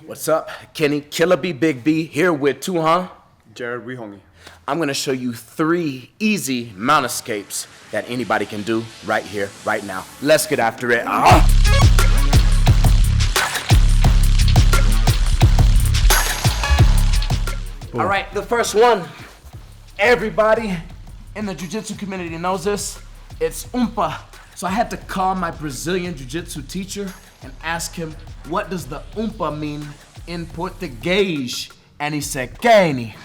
What's up? Kenny, Killer B, Bigbee, here with Jared Rihongi. I'm gonna show you 3 easy mount escapes that anybody can do right here, right now. Let's get after it. All right, the first one. Everybody in the jiu-jitsu community knows this. It's umpa. So I had to call my Brazilian jiu-jitsu teacher and ask him, what does the umpa mean in Portuguese? And he said, Kenny,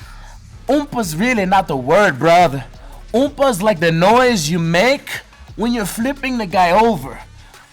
umpa's really not the word, brother. Umpa's like the noise you make when you're flipping the guy over.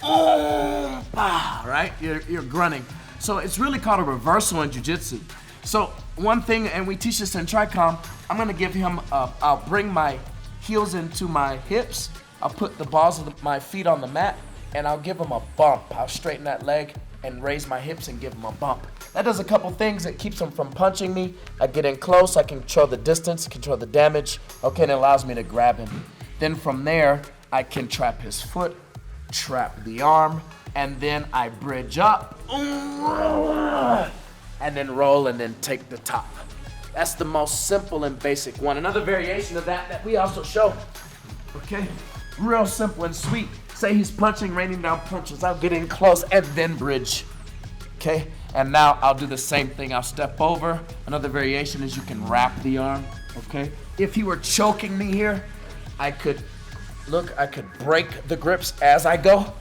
Umpa, right? You're grunting. So it's really called a reversal in jiu-jitsu. So one thing, and we teach this in Tricom, I'm gonna give him, I'll bring my heels into my hips, I'll put the balls of my feet on the mat, and I'll give him a bump. I'll straighten that leg and raise my hips and give him a bump. That does a couple things. It keeps him from punching me. I get in close, I control the distance, control the damage, okay, and it allows me to grab him. Then from there, I can trap his foot, trap the arm, and then I bridge up, and then roll and then take the top. That's the most simple and basic one. Another variation of that we also show, okay? Real simple and sweet. Say he's punching, raining down punches. I'll get in close and then bridge, okay? And now I'll do the same thing. I'll step over. Another variation is you can wrap the arm, okay? If he were choking me here, I could break the grips as I go,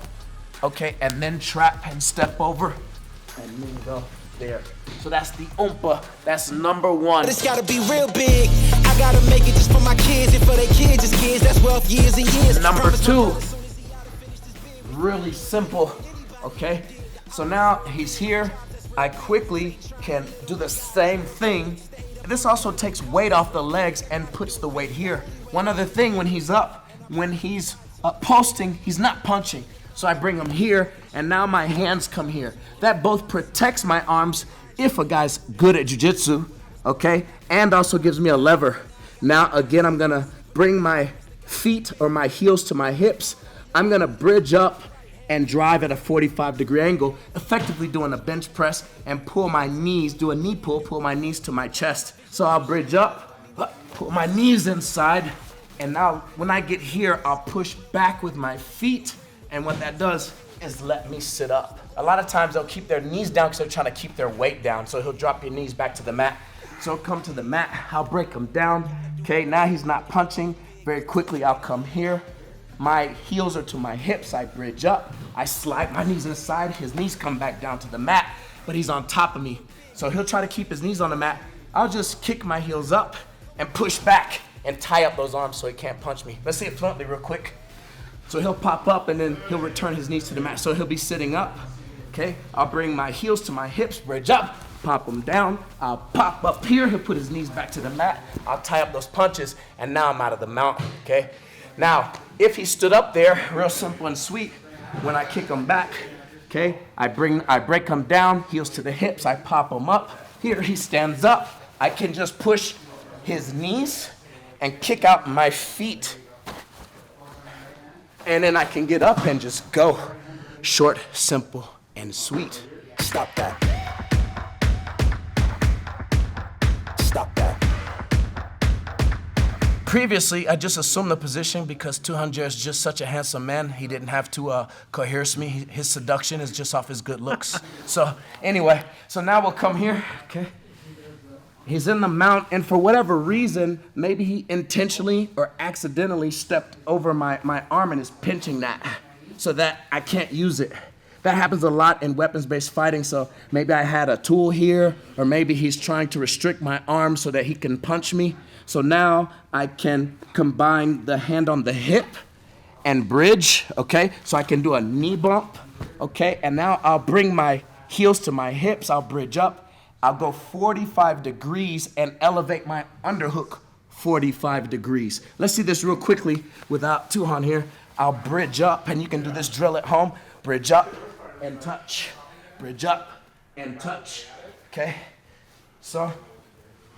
okay? And then trap and step over and then go there. So that's the umpa. That's number 1. It's gotta be real big. I gotta make it just for my kids and for their kids' kids. That's wealth years and years. Number 2, really simple, okay? So now he's here. I quickly can do the same thing. This also takes weight off the legs and puts the weight here. One other thing, when he's up, when he's posting, he's not punching. So I bring him here, and now my hands come here. That both protects my arms if a guy's good at jiu-jitsu, okay? And also gives me a lever. Now, again, I'm gonna bring my feet or my heels to my hips. I'm gonna bridge up and drive at a 45-degree angle, effectively doing a bench press and pull my knees, do a knee pull my knees to my chest. So I'll bridge up, pull my knees inside, and now when I get here, I'll push back with my feet, and what that does is let me sit up. A lot of times they'll keep their knees down because they're trying to keep their weight down, so he'll drop your knees back to the mat. So come to the mat, I'll break him down. Okay, now he's not punching. Very quickly, I'll come here. My heels are to my hips, I bridge up. I slide my knees inside, his knees come back down to the mat, but he's on top of me. So he'll try to keep his knees on the mat. I'll just kick my heels up and push back and tie up those arms so he can't punch me. Let's see it fluently real quick. So he'll pop up and then he'll return his knees to the mat. So he'll be sitting up, okay? I'll bring my heels to my hips, bridge up, pop him down. I'll pop up here, he'll put his knees back to the mat. I'll tie up those punches, and now I'm out of the mount, okay? Now, if he stood up there, real simple and sweet, when I kick him back, okay? I break him down, heels to the hips, I pop him up. Here he stands up. I can just push his knees and kick out my feet. And then I can get up and just go. Short, simple, and sweet. Stop that. Stop that. Previously, I just assumed the position because 200 is just such a handsome man. He didn't have to coerce me. His seduction is just off his good looks. So anyway, so now we'll come here, okay? He's in the mount, and for whatever reason, maybe he intentionally or accidentally stepped over my arm and is pinching that so that I can't use it. That happens a lot in weapons-based fighting, so maybe I had a tool here, or maybe he's trying to restrict my arm so that he can punch me. So now I can combine the hand on the hip and bridge, okay? So I can do a knee bump, okay? And now I'll bring my heels to my hips, I'll bridge up, I'll go 45 degrees and elevate my underhook 45 degrees. Let's see this real quickly without Tuhan here. I'll bridge up, and you can do this drill at home. Bridge up and touch. Bridge up and touch, okay? So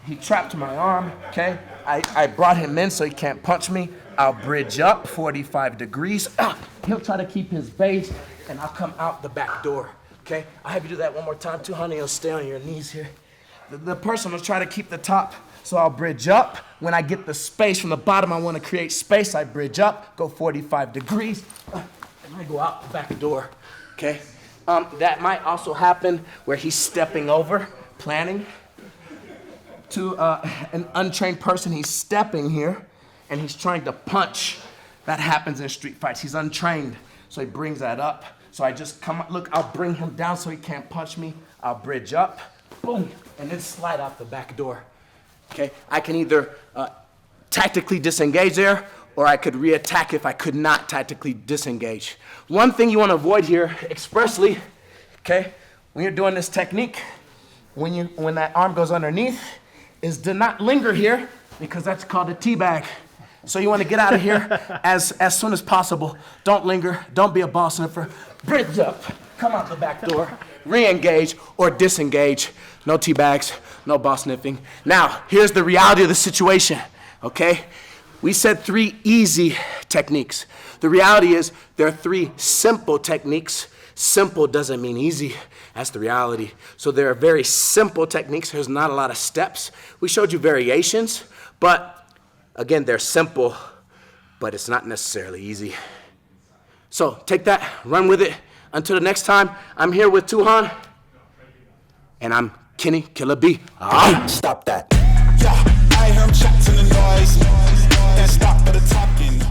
he trapped my arm, okay? I brought him in so he can't punch me. I'll bridge up 45 degrees. He'll try to keep his base, and I'll come out the back door. Okay, I'll have you do that one more time too, honey. You'll stay on your knees here. The person will try to keep the top, so I'll bridge up. When I get the space from the bottom, I want to create space. I bridge up, go 45 degrees, and I go out the back door. Okay, that might also happen where he's stepping over, planning. To an untrained person, he's stepping here, and he's trying to punch. That happens in street fights. He's untrained, so he brings that up. So I just come up, look, I'll bring him down so he can't punch me. I'll bridge up, boom, and then slide out the back door. Okay, I can either tactically disengage there, or I could reattack if I could not tactically disengage. One thing you want to avoid here expressly, okay, when you're doing this technique, when that arm goes underneath, is to not linger here, because that's called a TEABAG. So you want to get out of here as soon as possible. Don't linger, don't be a ball sniffer. Bridge up, come out the back door, re-engage or disengage. No TEABAGs, no ball sniffing. Now, here's the reality of the situation, okay? We said 3 easy techniques. The reality is there are 3 simple techniques. Simple doesn't mean easy. That's the reality. So there are very simple techniques. There's not a lot of steps. We showed you variations, but again, they're simple, but it's not necessarily easy. So take that, run with it. Until the next time, I'm here with Tuhan, and I'm Kenny Killer B. Stop that. Yeah, I hear him chatting the noise. Then stop for the talking.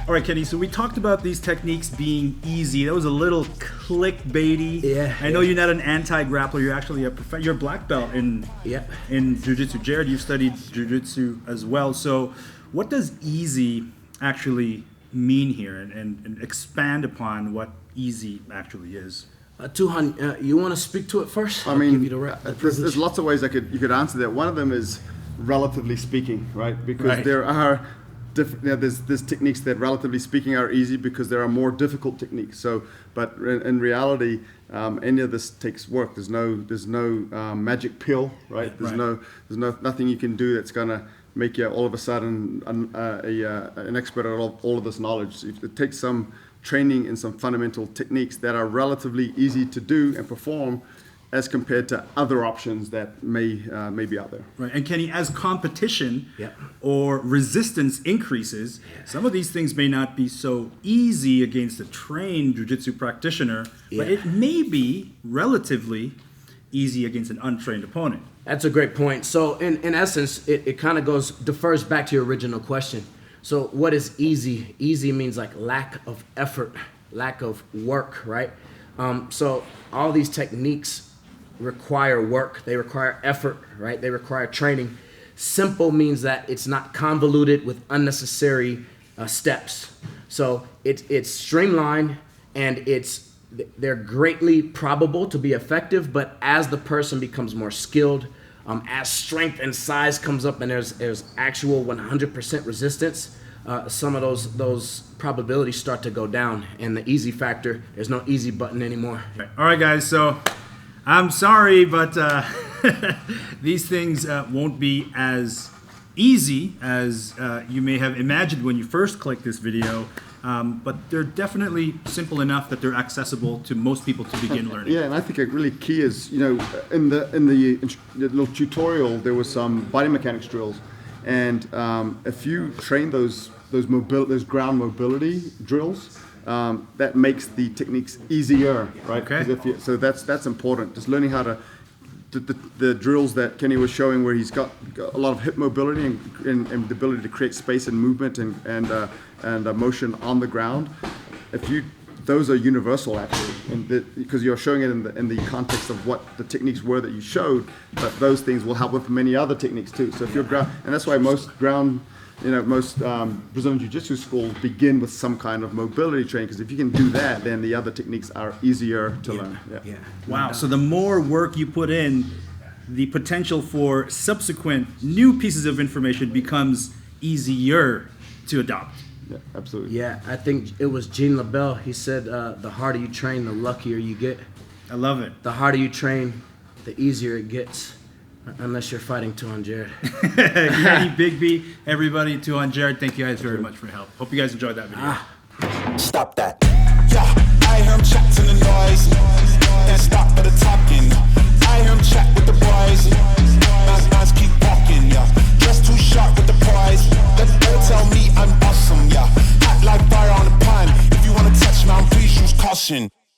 All right, Kenny, so we talked about these techniques being easy. That was a little clickbaity. Yeah. I know you're not an anti-grappler. You're actually you're a black belt in JiuJitsu. Jared, you've studied JiuJitsu as well. So what does easy actually mean here, and expand upon what easy actually is? Tuhan, you want to speak to it first? I mean, there's lots of ways you could answer that. One of them is relatively speaking, right? Because there are there's techniques that, relatively speaking, are easy because there are more difficult techniques. So, but in reality, any of this takes work. There's no magic pill, right? There's nothing you can do that's gonna make you all of a sudden an expert at all of this knowledge. It takes some training in some fundamental techniques that are relatively easy to do and perform, as compared to other options that may be out there. Right, and Kenny, as competition or resistance increases, some of these things may not be so easy against a trained jiu-jitsu practitioner, but it may be relatively easy against an untrained opponent. That's a great point. So in essence, it kind of defers back to your original question. So what is easy? Easy means like lack of effort, lack of work, right? So all these techniques require work, they require effort, right? They require training. Simple means that it's not convoluted with unnecessary steps. So it's streamlined, and they're greatly probable to be effective, but as the person becomes more skilled, as strength and size comes up and there's actual 100% resistance, some of those probabilities start to go down, and the easy factor, there's no easy button anymore. All right, guys, so I'm sorry, but these things won't be as easy as you may have imagined when you first clicked this video, but they're definitely simple enough that they're accessible to most people to begin learning. Yeah, and I think a really key is, in the little tutorial, there was some body mechanics drills, and if you train those ground mobility drills, that makes the techniques easier, right? Okay. So that's important. Just learning how to the drills that Kenny was showing, where he's got a lot of hip mobility and the ability to create space and movement and motion on the ground. Those are universal actually, because you're showing it in the context of what the techniques were that you showed. But those things will help with many other techniques too. So if you're and that's why most Brazilian Jiu-Jitsu schools begin with some kind of mobility training, because if you can do that, then the other techniques are easier to learn. Yeah. Wow, so the more work you put in, the potential for subsequent new pieces of information becomes easier to adopt. Yeah, absolutely. Yeah, I think it was Gene LaBelle. He said, the harder you train, the luckier you get. I love it. The harder you train, the easier it gets. Unless you're fighting Tuhan Jared. Kenny, Bigbee, everybody, Tuhan Jared, thank you guys very much for your help. Hope you guys enjoyed that video. Stop that. Yeah, I hear him chatting the noise. can't stop for the talking. I hear him chat with the boys. Man's keep walking, yeah. Just too sharp with the prize. Let the girl tell me I'm awesome, yeah. Hot like fire on the pan. If you wanna touch me, please use caution.